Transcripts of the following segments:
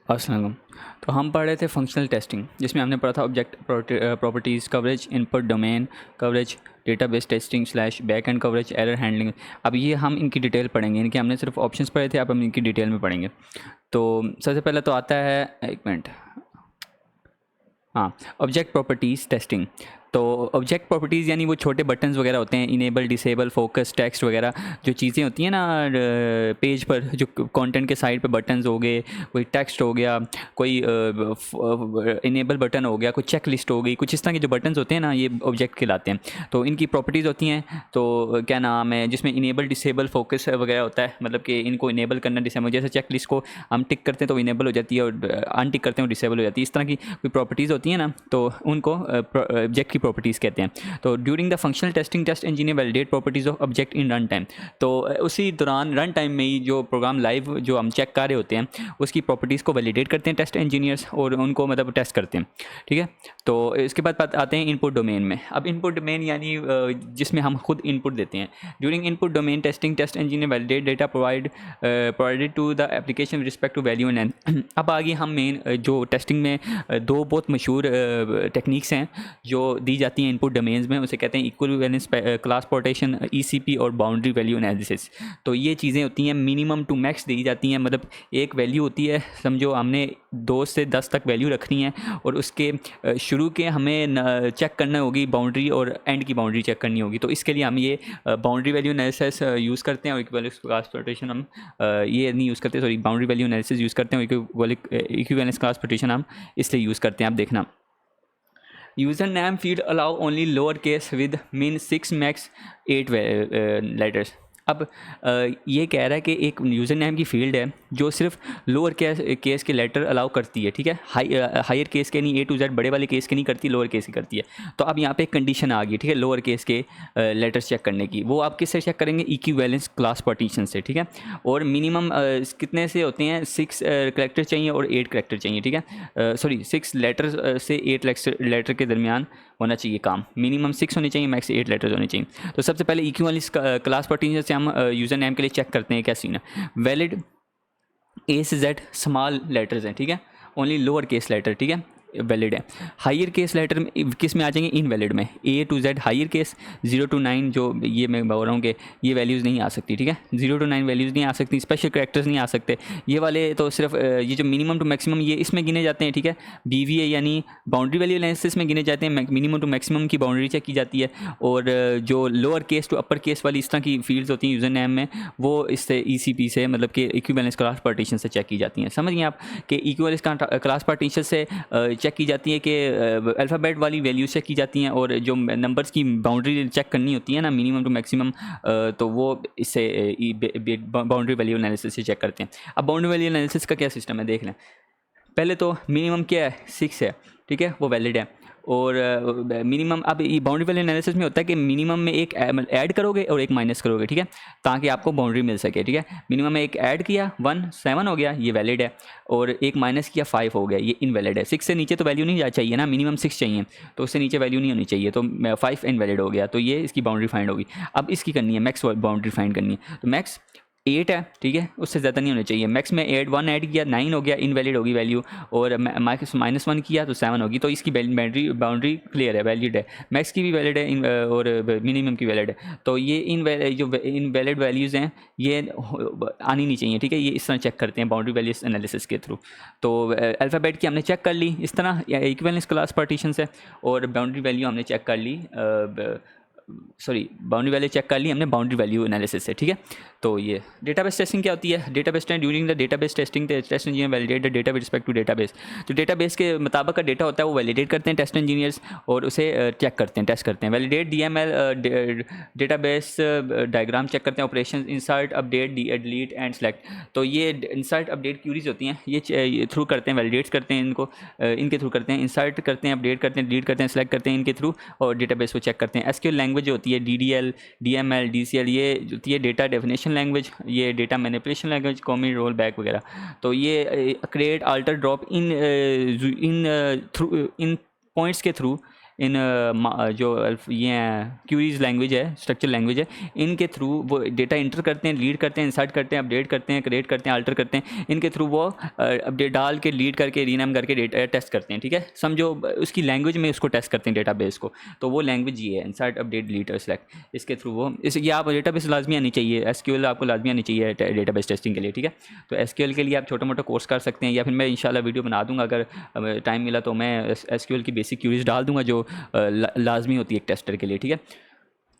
अस्सलाम वालेकुम। तो हम पढ़ रहे थे फंक्शनल टेस्टिंग, जिसमें हमने पढ़ा था object properties coverage, input domain coverage, database testing slash back and coverage, error handling. अब ये हम इनकी डिटेल पढ़ेंगे, इनके हमने सिर्फ ऑप्शंस पढ़े थे, अब हम इनकी डिटेल में पढ़ेंगे। तो सबसे पहले तो आता है, एक मिनट, हाँ, ऑब्जेक्ट प्रॉपर्टीज़ टेस्टिंग। तो ऑब्जेक्ट प्रॉपर्टीज़ यानी वो छोटे बटन्स वगैरह होते हैं, इनेबल, डिसेबल, फोकस, टेक्स्ट वगैरह जो चीज़ें होती हैं ना पेज पर, जो कंटेंट के साइड पे बटन्स हो गए, कोई टेक्स्ट हो गया, कोई इनेबल बटन हो गया, कोई चेक लिस्ट हो गई, कुछ इस तरह के जो बटन्स होते हैं ना, ये ऑब्जेक्ट कहलाते हैं। तो इनकी प्रॉपर्टीज़ होती हैं, तो क्या नाम है, जिसमें इनेबल, डिसेबल, फोकस वगैरह होता है, मतलब कि इनको इनेबल करना, डिसेबल, जैसे चेक लिस्ट को हम टिक करते हैं तो इनेबल हो जाती है, और अनटिक करते हैं तो डिसेबल हो जाती है। इस तरह की कोई प्रॉपर्टीज़ होती है ना, तो उनको ऑब्जेक्ट की प्रॉपर्टीज़ कहते हैं। तो during the functional testing, test engineer validate properties of object in run time. तो उसी दौरान रन टाइम में ही जो प्रोग्राम लाइव जो हम चेक कर रहे होते हैं, उसकी प्रॉपर्टीज़ को वैलिडेट करते हैं टेस्ट इंजीनियर्स, और उनको मतलब टेस्ट करते हैं। ठीक है, तो इसके बाद आते हैं इनपुट डोमेन में। अब इनपुट डोमेन यानी जिसमें हम खुद इनपुट देते हैं। During input domain testing, test engineer validate data provided to the application respect to value end. अब आगे हम मेन जो टेस्टिंग में दो बहुत मशहूर टेक्निक्स हैं जो दी जाती हैं इनपुट डोमेन्स में, उसे कहते हैं इक्विवेलेंस क्लास पार्टीशन, ईसीपी और बाउंड्री वैल्यू एनालिसिस। तो ये चीज़ें होती हैं मिनिमम टू मैक्स दी जाती हैं, मतलब एक वैल्यू होती है, समझो हमने 2 से 10 तक वैल्यू रखनी है, और उसके शुरू के हमें चेक करना होगी बाउंड्री, और एंड की बाउंड्री चेक करनी होगी। तो इसके लिए हम ये बाउंड्री वैल्यू एनालिसिस यूज़ करते हैं, और इक्विवेलेंस क्लास पार्टीशन हम ये नहीं यूज़ करते, sorry, boundary value analysis use करते हैं, इक्विवेलेंस क्लास पार्टीशन हम इसलिए यूज़ करते हैं। आप देखना, user name field allow only lower case with mean 6 max 8 letters. अब ये कह रहा है कि एक यूज़र नेम की फ़ील्ड है जो सिर्फ लोअर केस के लेटर अलाउ करती है। ठीक है, हायर केस के नहीं, A to Z बड़े वाले केस के नहीं करती, लोअर केस की करती है। तो अब यहाँ पे एक कंडीशन आ गई, ठीक है, लोअर केस के लेटर्स चेक करने की। वो आप किससे चेक करेंगे? इक्विवेलेंस क्लास पार्टीशन से। ठीक है, और मिनिमम कितने से होते हैं? 6 करेक्टर चाहिए और 8 करेक्टर चाहिए। ठीक है, सॉरी, 6 लेटर से 8 लेटर के दरमियान होना चाहिए काम। मिनिमम 6 होने चाहिए, मैक्स 8 लेटर्स होने चाहिए। तो सबसे पहले इक्विवेलेंस क्लास पार्टीशन से हम यूज़र नेम के लिए चेक करते हैं क्या सीन है। वैलिड A से Z स्मॉल लेटर्स हैं, ठीक है, ओनली लोअर केस लेटर, ठीक है, वैलिड है। हायर केस लेटर में किस में आ जाएंगे? इनवैलिड में। A to Z higher case, 0 to 9 जो ये मैं बोल रहा हूँ कि ये वैल्यूज़ नहीं आ सकती। ठीक है, 0 to 9 वैल्यूज़ नहीं आ सकती, स्पेशल कैरेक्टर्स नहीं आ सकते। ये वाले तो सिर्फ ये जो मिनिमम टू मैक्सिमम ये इसमें गिने जाते हैं। ठीक है, BVA यानी बाउंड्री वैल्यू एनालिसिस में गिने जाते हैं। मिनिमम टू मैक्सिमम की बाउंड्री चेक की जाती है, और जो lower case to upper case वाली इस तरह की फील्ड्स होती हैं यूज़र नेम में, वो इससे ECP से, मतलब कि इक्विवेलेंस क्लास पार्टीशन से चेक की जाती हैं। समझ गए आप कि इक्विवेलेंस क्लास पार्टीशन से चेक की जाती है कि अल्फ़ाबेट वाली वैल्यूज चेक की जाती हैं, और जो नंबर्स की बाउंड्री चेक करनी होती है ना, मिनिमम टू मैक्सिमम, तो वो इससे बाउंड्री वैल्यू एनालिसिस से चेक करते हैं। अब बाउंड्री वैल्यू एनालिसिस का क्या सिस्टम है देख लें। पहले तो मिनिमम क्या है? 6 है, ठीक है, वो वैलिड है। और मिनिमम, अब ये बाउंड्री वैल्यू एनालिसिस में होता है कि मिनिमम में एक ऐड करोगे और एक माइनस करोगे, ठीक है, ताकि आपको बाउंड्री मिल सके। ठीक है, मिनिमम में एक ऐड किया 1 7 हो गया, ये वैलिड है, और एक माइनस किया 5 हो गया, ये इनवैलिड है। 6 से नीचे तो वैल्यू नहीं चाहिए ना, मिनिमम 6 चाहिए, तो उससे नीचे वैल्यू नहीं होनी चाहिए, तो 5 इनवैलिड हो गया, तो ये इसकी बाउंड्री फाइंड होगी। अब इसकी करनी है मैक्स बाउंड्री फाइंड करनी है, तो मैक्स 8 है, ठीक है, उससे ज़्यादा नहीं होना चाहिए। मैक्स में 1 ऐड किया 9 हो गया, इनवैलिड होगी वैल्यू, और -1 किया तो 7 होगी, तो इसकी बाउंड्री क्लियर है, वैलिड है। मैक्स की भी वैलिड है, और मिनिमम की वैलिड है। तो ये इनवैलिड वैल्यूज़ हैं, ये आनी नहीं चाहिए। ठीक है, ये इस तरह चेक करते हैं बाउंड्री वैल्यूज एनालिसिस के थ्रू। तो अल्फ़ाबेट की हमने चेक कर ली इस तरह इक्विवेलेंस क्लास पार्टीशन से, और बाउंड्री वैल्यू हमने चेक कर ली, बाउंड्री वैल्यू चेक कर ली हमने बाउंड्री वैल्यू एनालिसिस से। ठीक है, तो ये डेटाबेस टेस्टिंग क्या होती है? Database during the database testing test engineer validate the data with respect to database. तो डेटाबेस के मुताबिक का डेटा होता है वो वैलिडेट करते हैं टेस्ट इंजीनियर्स, और उसे चेक करते हैं, टेस्ट करते हैं। Validate DML database diagram check करते हैं। Operation insert, update, delete and select. तो ये इंसर्ट अपडेट क्यूरीज होती हैं, ये थ्रू करते हैं, वैलिडेट्स करते हैं इनको, इनके थ्रू करते हैं। इंसर्ट करते हैं, अपडेट करते हैं, डिलीट करते हैं, सेलेक्ट करते हैं इनके थ्रू, और डेटाबेस को चेक करते हैं। SQL लैंग्वेज जो होती है, DDL, DML, DCL, ये जो होती है डेटा डेफिनेशन लैंग्वेज, ये data manipulation language, comment, roll back वगैरह। तो ये create, alter, drop in through in points के थ्रू इन जो ये हैं क्यूरीज लैंग्वेज है, स्ट्रक्चर लैंग्वेज है, इनके थ्रू वो डेटा इंटर करते हैं, लीड करते हैं, इंसर्ट करते हैं, अपडेट करते हैं, क्रिएट करते हैं, अल्टर करते हैं, इनके थ्रू वो अपडेट डाल के लीड करके रीनेम करके डेटा टेस्ट करते हैं। ठीक है, समझो उसकी लैंग्वेज में उसको टेस्ट करते हैं डेटाबेस को, तो वो लैंग्वेज ये है, इंसर्ट अपडेट डिलीट और सेलेक्ट। इसके थ्रू वो ये आप डेटाबेस लाजमी आनी चाहिए, एसक्यूएल आपको लाजमी आनी चाहिए डेटाबेस टेस्टिंग के लिए। ठीक है, तो एसक्यूएल के लिए आप छोटा मोटा कोर्स कर सकते हैं, या फिर मैं इंशाल्लाह वीडियो बना दूंगा, अगर टाइम मिला तो मैं एसक्यूएल की बेसिक क्यूरीज डाल दूंगा जो लाजमी होती है एक टेस्टर के लिए। ठीक है,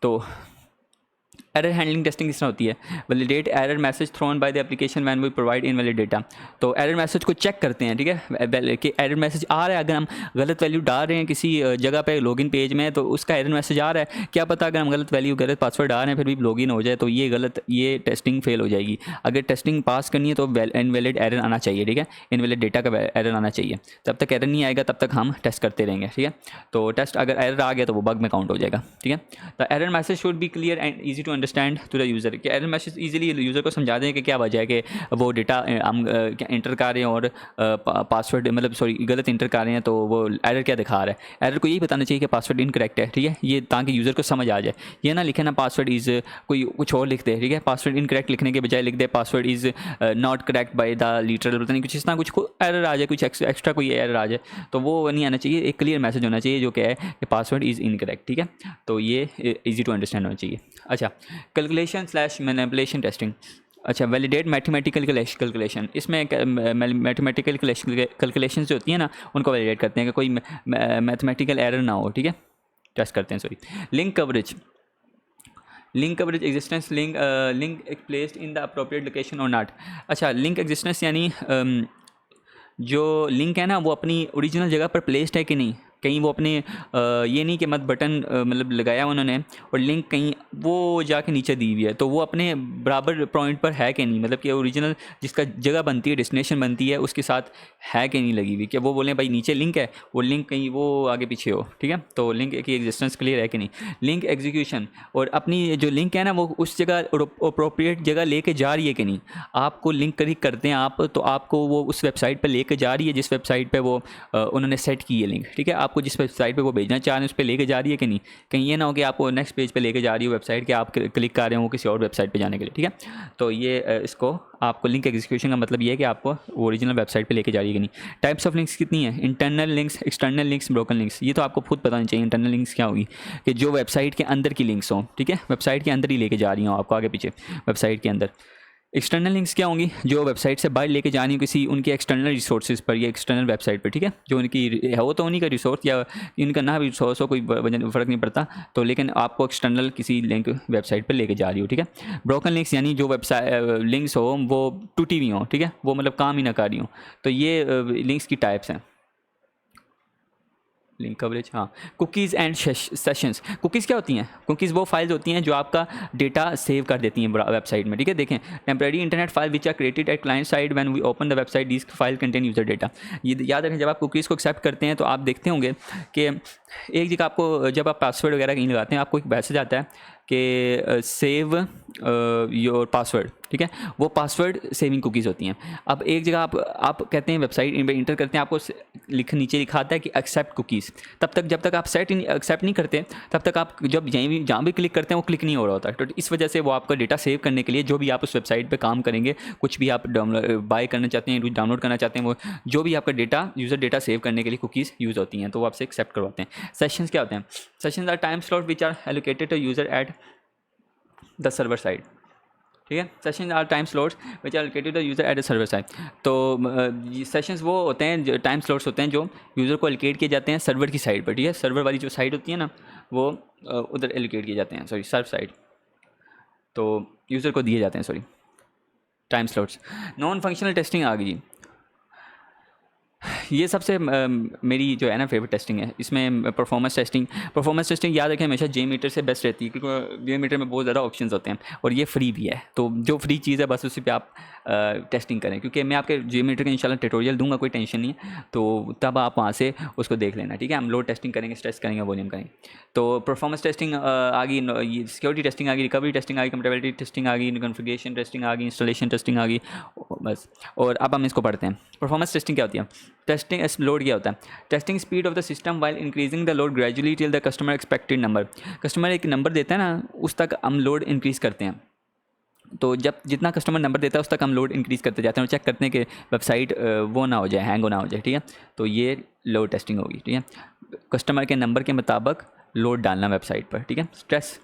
तो एरर हैंडलिंग टेस्टिंग किस तरह होती है? Validate error message thrown by the application when we provide invalid data. तो एरर मैसेज को चेक करते हैं, ठीक है, कि एरर मैसेज आ रहा है, अगर हम गलत वैल्यू डाल रहे हैं किसी जगह पे लॉगिन पेज में तो उसका एरर मैसेज आ रहा है, क्या पता अगर हम गलत वैल्यू गलत पासवर्ड डाल रहे हैं फिर भी लॉगिन हो जाए, तो ये टेस्टिंग फेल हो जाएगी। अगर टेस्टिंग पास करनी है तो इनवैलिड एरर आना चाहिए। ठीक है, इनवैलिड डेटा का एरर आना चाहिए, जब तक एरर नहीं आएगा तब तक हम टेस्ट करते रहेंगे। ठीक है, तो टेस्ट अगर एरर आ गया तो वो बग में काउंट हो जाएगा। ठीक है, the error message should be clear and easy to understand to the user, कि एरर मैसेज इजीली यूज़र को समझा दें कि क्या वजह है कि वो डेटा हम इंटर कर रहे हैं और पासवर्ड मतलब सॉरी गलत इंटर कर रहे हैं, तो वो एरर क्या दिखा रहा है। एरर को यही बताना चाहिए कि पासवर्ड इनकरेक्ट है। ठीक है, ये ताकि यूज़र को समझ आ जाए, ये ना लिखे ना पासवर्ड इज़ कोई कुछ और लिख दे। ठीक है, पासवर्ड इनकरेक्ट लिखने के बजाय लिख दे password is not correct by the literal, पता नहीं कुछ इस तरह कुछ एरर आ जाए, कुछ एक्स्ट्रा कोई एरर आ जाए, तो वो नहीं आना चाहिए। एक क्लियर मैसेज होना चाहिए जो क्या है कि पासवर्ड इज़ इनकरेक्ट। ठीक है, तो ये ईजी टू अंडरस्टैंड होना चाहिए। अच्छा, कैलकुलेशन / मैनिपुलेशन टेस्टिंग। अच्छा, वैलिडेट मैथमेटिकल कैलकुलेशन, इसमें मैथमेटिकल कैलकुलेशन जो होती है ना उनको वैलिडेट करते हैं कि कोई मैथमेटिकल एरर ना हो। ठीक है, टेस्ट करते हैं। Sorry, link coverage existence, link placed in the appropriate location और नॉट। अच्छा, लिंक एग्जिस्टेंस यानी जो लिंक है ना वो अपनी ओरिजिनल जगह पर प्लेस्ड है कि नहीं, कहीं वो अपने ये नहीं कि मत बटन मतलब लगाया उन्होंने और लिंक कहीं वो जाके नीचे दी हुई है, तो वो अपने बराबर पॉइंट पर है कि नहीं, मतलब कि ओरिजिनल जिसका जगह बनती है, डेस्टिनेशन बनती है, उसके साथ है कि नहीं लगी हुई, कि वो बोलें भाई नीचे लिंक है, वो लिंक कहीं वो आगे पीछे हो। ठीक है, तो लिंक की एग्जिस्टेंस क्लियर है कि नहीं। लिंक एग्जीक्यूशन, और अपनी जो लिंक है ना वो उस जगह अप्रोप्रिएट जगह लेके जा रही है कि नहीं। आपको लिंक क्लिक करते हैं आप, तो आपको वो उस वेबसाइट पर लेके जा रही है जिस वेबसाइट पर वो उन्होंने सेट की है लिंक। ठीक है, आपको जिस वेबसाइट पे वो भेजना चाह रहे हैं उस पर लेके जा रही है कि नहीं। कहीं ये ना हो कि आपको नेक्स्ट पेज पे लेके जा रही हो वेबसाइट के, आप क्लिक कर रहे हो किसी और वेबसाइट पे जाने के लिए। ठीक है, तो ये इसको आपको लिंक एग्जीक्यूशन का मतलब ये है कि आपको ओरिजिनल वेबसाइट पे लेके जा रही है कि नहीं। टाइप्स ऑफ लिंक्स कितनी है? Internal links, external links, broken links. ये तो आपको खुद पता नहीं चाहिए इंटरनल लिंक्स क्या होगी, कि जो वेबसाइट के अंदर की लिंक्स हों। ठीक है, वेबसाइट के अंदर ही लेके जा रही हूँ आपको आगे पीछे वेबसाइट के अंदर। एक्सटर्नल लिंक्स क्या होंगी? जो वेबसाइट से बाहर लेके जानी हो किसी उनके एक्सटर्नल रिसोर्सेज पर या एक्सटर्नल वेबसाइट पर। ठीक है, जो उनकी हो तो उन्हीं का रिसोर्स या इनका ना भी रिसोर्स हो, कोई फ़र्क नहीं पड़ता, तो लेकिन आपको एक्सटर्नल किसी लिंक वेबसाइट पर लेके जा रही हो। ठीक है, ब्रोकन लिंक्स यानी जो वेबसाइट लिंक्स हो वो टूटी हुई हों। ठीक है, वो मतलब काम ही ना कर रही हो, तो ये लिंक्स की टाइप्स हैं। लिंक कवरेज, हाँ। Cookies and sessions. कुकीज़ क्या होती हैं? कुकीज़ वो फाइल्स होती हैं जो आपका डेटा सेव कर देती हैं वेबसाइट में। ठीक है, देखें, temporary internet file which are created at client side when we open the website, this file contain user data. ये याद रखें, जब आप कुकीज़ को एक्सेप्ट करते हैं तो आप देखते होंगे कि एक जगह आपको जब आप पासवर्ड वगैरह कहीं लगाते हैं आपको एक मैसेज आता है कि सेव योर पासवर्ड। ठीक है, वो पासवर्ड सेविंग कुकीज़ होती हैं। अब एक जगह आप कहते हैं वेबसाइट इंटर करते हैं, आपको नीचे लिखा आता है कि एक्सेप्ट कुकीज़। तब तक जब तक आप एक्सेप्ट नहीं करते तब तक आप जब जहाँ भी क्लिक करते हैं वो क्लिक नहीं हो रहा होता। तो इस वजह से वो आपका डेटा सेव करने के लिए जो भी आप उस वेबसाइट पर काम करेंगे, कुछ भी आप बाय करना चाहते हैं, डाउनलोड करना चाहते हैं, वो जो भी आपका डेटा यूज़र डेटा सेव करने के लिए कुकीज़ यूज़ होती हैं, तो वो आपसे एक्सेप्ट करवाते हैं। सेशंस क्या होते हैं? Sessions are time slot which are allocated to user at the server side. ठीक है, session are time slots which are allocated to user at the server side. तो सेशंस वो होते हैं जो टाइम स्लॉट्स होते हैं जो यूज़र को एलोकेट किए जाते हैं सर्वर की साइड पर। ठीक है, सर्वर वाली जो साइड होती है ना वो उधर एलोकेट किए जाते हैं, सॉरी सर्वर साइड, तो यूज़र को दिए जाते हैं, sorry time slots. Non functional testing आ गई। ये सबसे मेरी जो है ना फेवरेट टेस्टिंग है। इसमें परफॉर्मेंस टेस्टिंग याद रखें हमेशा JMeter से बेस्ट रहती है, क्योंकि JMeter में बहुत ज़्यादा ऑप्शंस होते हैं और ये फ्री भी है। तो जो फ्री चीज़ है बस उसी पे आप टेस्टिंग करें, क्योंकि मैं आपके JMeter का इंशाल्लाह ट्यूटोरियल दूंगा, कोई टेंशन नहीं है, तो तब आप वहाँ से उसको देख लेना। ठीक है, हम लोड टेस्टिंग करेंगे, स्ट्रेस करेंगे, वॉल्यूम करेंगे। तो परफॉर्मेंस टेस्टिंग आ गई, सिक्योरिटी टेस्टिंग आ गई, रिकवरी टेस्टिंग आ गई, कंपेटेबिलिटी टेस्टिंग आ गई, कॉन्फ़िगरेशन टेस्टिंग आ गई, इंस्टॉलेशन टेस्टिंग आ गई, बस। और अब हम इसको पढ़ते हैं। परफॉर्मेंस टेस्टिंग क्या होती है? टेस्टिंग लोड क्या होता है? Testing speed of the system while increasing the load gradually till the customer expected number. Customer एक नंबर देता है ना, उस तक हम लोड इंक्रीज़ करते हैं। तो जब जितना कस्टमर नंबर देता है उस तक हम लोड इंक्रीज़ करते जाते हैं और चेक करते हैं कि वेबसाइट वो ना हो जाए, हैंग ना हो जाए, ठीक है। तो ये लोड टेस्टिंग होगी, ठीक है। कस्टमर के नंबर के मुताबिक लोड डालना वेबसाइट पर, ठीक है। स्ट्रेस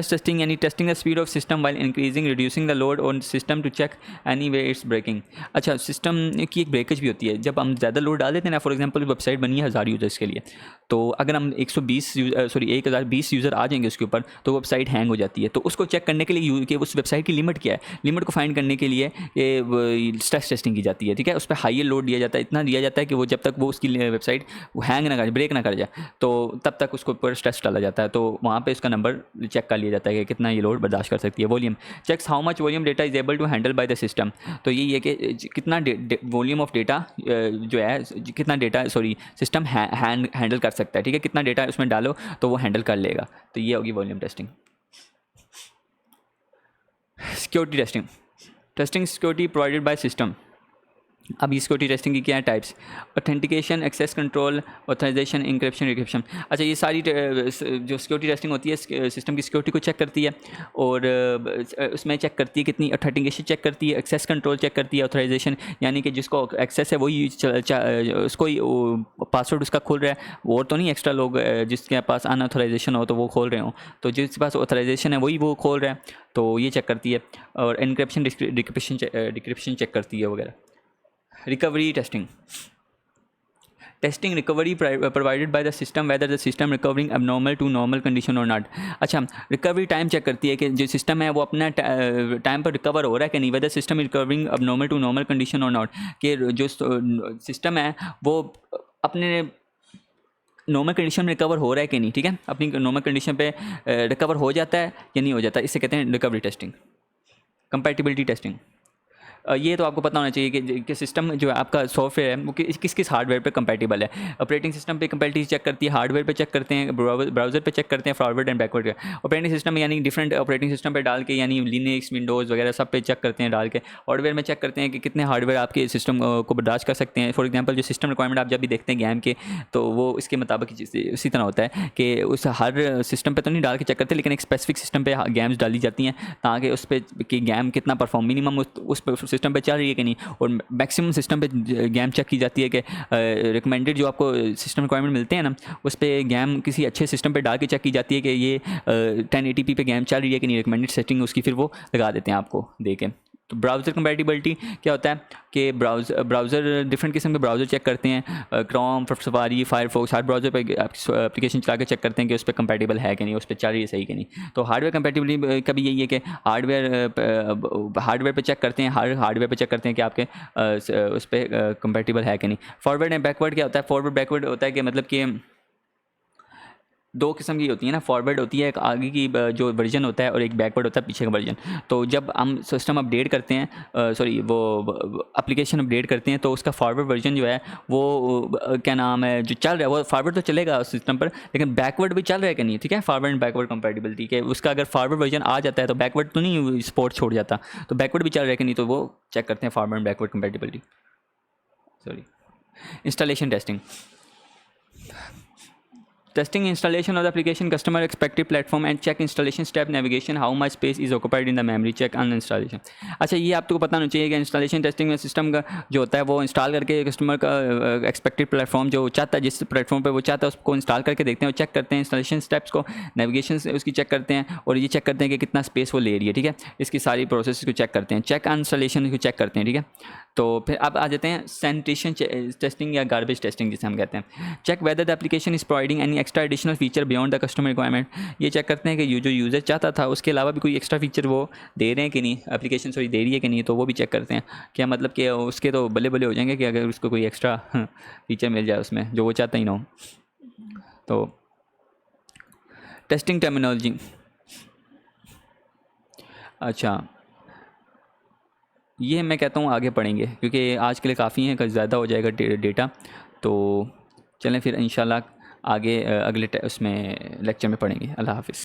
टेस्टिंग यानी testing the speed of system while increasing reducing the load on system to check any way it's breaking. अच्छा, सिस्टम की एक ब्रेकेज भी होती है जब हम ज़्यादा लोड डाल देते हैं ना। फॉर एग्जांपल वेबसाइट बनी है 1000 यूज़र्स के लिए, तो अगर हम 1020 यूज़र आ जाएंगे उसके ऊपर तो वेबसाइट हैंग हो जाती है। तो उसको चेक करने के लिए कि उस वेबसाइट की लिमिट क्या है, लिमिट को फाइंड करने के लिए ये स्ट्रेस टेस्टिंग की जाती है, ठीक है। उस पर हाई लोड दिया जाता है, इतना दिया जाता है कि वो जब तक वो उसकी वेबसाइट हैंग ना कर, ब्रेक ना कर जाए, तो तब तक उसको ऊपर स्ट्रेस डाला जाता है। तो वहाँ पे उसका नंबर चेक कर लिया जाता है कि कितना ये लोड बर्दाश्त कर सकती है। Volume checks how much volume data is able to handle by the system. तो यही है कि कितना वॉल्यूम ऑफ डेटा जो है, कितना डेटा सिस्टम हैंडल कर सकता है, ठीक है। कितना डेटा उसमें डालो तो वो हैंडल कर लेगा। तो ये होगी volume testing. Security testing, testing security provided by system. अब सिक्योरिटी टेस्टिंग की क्या है types? Authentication, access control, authorisation, encryption, decryption. अच्छा, ये सारी जो सिक्योरिटी टेस्टिंग होती है सिस्टम की सिक्योरिटी को चेक करती है और उसमें चेक करती है कितनी ऑथेंटिकेशन चेक करती है, एक्सेस कंट्रोल चेक करती है, ऑथराइजेशन यानी कि जिसको एक्सेस है वही उसको पासवर्ड उसका खोल रहा है, और तो नहीं एक्स्ट्रा लोग जिसके पास अनऑथराइजेशन हो तो वो खोल रहे हो। तो जिसके पास ऑथराइजेशन है वही वो खोल रहा है, तो ये चेक करती है। और इनक्रिप्शन, डिक्रिप्शन चेक करती है वगैरह। Recovery testing, testing recovery provided by the system whether the system recovering abnormal to normal condition और नॉट। अच्छा, रिकवरी टाइम चेक करती है कि जो सिस्टम है वो अपना टाइम पर रिकवर हो रहा है कि नहीं, whether system recovering abnormal to normal condition और नॉट, कि जो सिस्टम है वो अपने नॉर्मल कंडीशन में रिकवर हो रहा है कि नहीं, ठीक है। अपनी नॉर्मल कंडीशन पे रिकवर हो जाता है या नहीं हो जाता, इससे कहते हैं रिकवरी टेस्टिंग। कंपैटिबिलिटी टेस्टिंग, ये तो आपको पता होना चाहिए कि सिस्टम जो है आपका सॉफ्टवेयर है वो किस किस हार्डवेयर पे कंपैटिबल है। ऑपरेटिंग सिस्टम पे कंपैटिबिलिटी चेक करती है, हार्डवेयर पे चेक करते हैं, ब्राउज़र पे चेक करते हैं, forward and backward. Operating system यानी डिफरेंट ऑपरेटिंग सिस्टम पे डाल के, यानी लिनक्स, विंडोज़ वगैरह सब पे चेक करते हैं डाल के। हार्डवेयर में चेक करते हैं कि कितने हार्डवेयर आपके सिस्टम को बर्दाश्त कर सकते हैं। फॉर एग्जाम्पल जो सिस्टम रिक्वायरमेंट आप जब भी देखते हैं गेम के, तो वो इसके मुताबिक उसी तरह होता है कि उस हर सिस्टम पर तो नहीं डाल के चेक करते, लेकिन एक स्पेसिफिक सिस्टम पर गेम्स डाली जाती हैं ताकि उस पर कि गेम कितना परफॉर्म मिनिमम उस सिस्टम पर चल रही है कि नहीं, और मैक्सिमम सिस्टम पे गेम चेक की जाती है कि रिकमेंडेड जो आपको सिस्टम रिक्वायरमेंट मिलते हैं ना, उस पर गेम किसी अच्छे सिस्टम पे डाल के चेक की जाती है कि ये 1080p पे गेम चल रही है कि नहीं, रिकमेंडेड सेटिंग उसकी फिर वो लगा देते हैं आपको दे के। तो ब्राउज़र कंपैटिबिलिटी क्या होता है कि ब्राउज़र डिफरेंट किस्म के ब्राउज़र चेक करते हैं, क्रोम, सफारी, फायरफॉक्स, हर ब्राउज़र पे एप्लीकेशन चला के चेक करते हैं कि उस पर कंपैटिबल है कि नहीं, उस पर चल रही है सही कि नहीं। तो हार्डवेयर कंपैटिबिलिटी का भी यही है कि हार्डवेयर पे चेक करते हैं, हर हार्डवेयर पे चेक करते हैं कि आपके उस पर कंपैटिबल है कि नहीं। फॉरवर्ड एंड बैकवर्ड क्या होता है? फॉरवर्ड बैकवर्ड होता है कि मतलब कि दो किस्म की होती है ना, फॉरवर्ड होती है एक आगे की जो वर्जन होता है, और एक बैकवर्ड होता है पीछे का वर्जन। तो जब हम सिस्टम अपडेट करते हैं, वो एप्लीकेशन अपडेट करते हैं, तो उसका फॉरवर्ड वर्जन जो है वो क्या नाम है जो चल रहा है वो फॉरवर्ड तो चलेगा उस सिस्टम पर, लेकिन बैकवर्ड भी चल रहा है कि नहीं, ठीक है। फॉरवर्ड एंड बैकवर्ड कंपैटिबिलिटी के उसका अगर फॉरवर्ड वर्जन आ जाता है तो बैकवर्ड तो नहीं सपोर्ट छोड़ जाता, तो बैकवर्ड भी चल रहा है कि नहीं, तो वो चेक करते हैं forward and backward compatibility. Installation testing, testing installation of the application customer expected platform and check installation step navigation how much space is occupied in the memory check uninstallation। अच्छा, ये आपको पता होना चाहिए कि इंस्टॉलेशन टेस्टिंग में system का जो होता है वो इंस्टॉल करके कस्टमर का एक्सपेक्टेड प्लेटफॉर्म जो चाहता है, जिस प्लेटफॉर्म पे वो चाहता है उसको इंस्टॉल करके देखते हैं और चेक करते हैं इंस्टॉलेशन स्टेप्स को, नेविगेशन से उसकी चेक करते हैं, और ये चेक करते हैं कि कितना स्पेस वो ले रही है, ठीक है। इसकी सारी प्रोसेस को चेक करते हैं, चेक इंस्टॉलेशन को चेक करते हैं, ठीक है। तो फिर अब आ जाते हैं सैनिटेशन टेस्टिंग या गार्बेज टेस्टिंग जिसे हम कहते हैं। Check whether the application is providing any extra additional feature beyond the customer requirement. ये चेक करते हैं कि जो यूज़र चाहता था उसके अलावा भी कोई एक्स्ट्रा फीचर वो दे रहे हैं कि नहीं, एप्लीकेशन दे रही है कि नहीं, तो वो भी चेक करते हैं। क्या मतलब कि उसके तो बल्ले बल्ले हो जाएंगे कि अगर उसको कोई एक्स्ट्रा फीचर मिल जाए उसमें जो वो चाहता ही ना हो। तो टेस्टिंग टर्मिनोलॉजी, अच्छा ये मैं कहता हूँ आगे पढ़ेंगे क्योंकि आज के लिए काफ़ी है, ज़्यादा हो जाएगा डेटा। तो चलें फिर इंशाल्लाह आगे अगले उसमें लेक्चर में पढ़ेंगे। अल्लाह हाफ़िज़।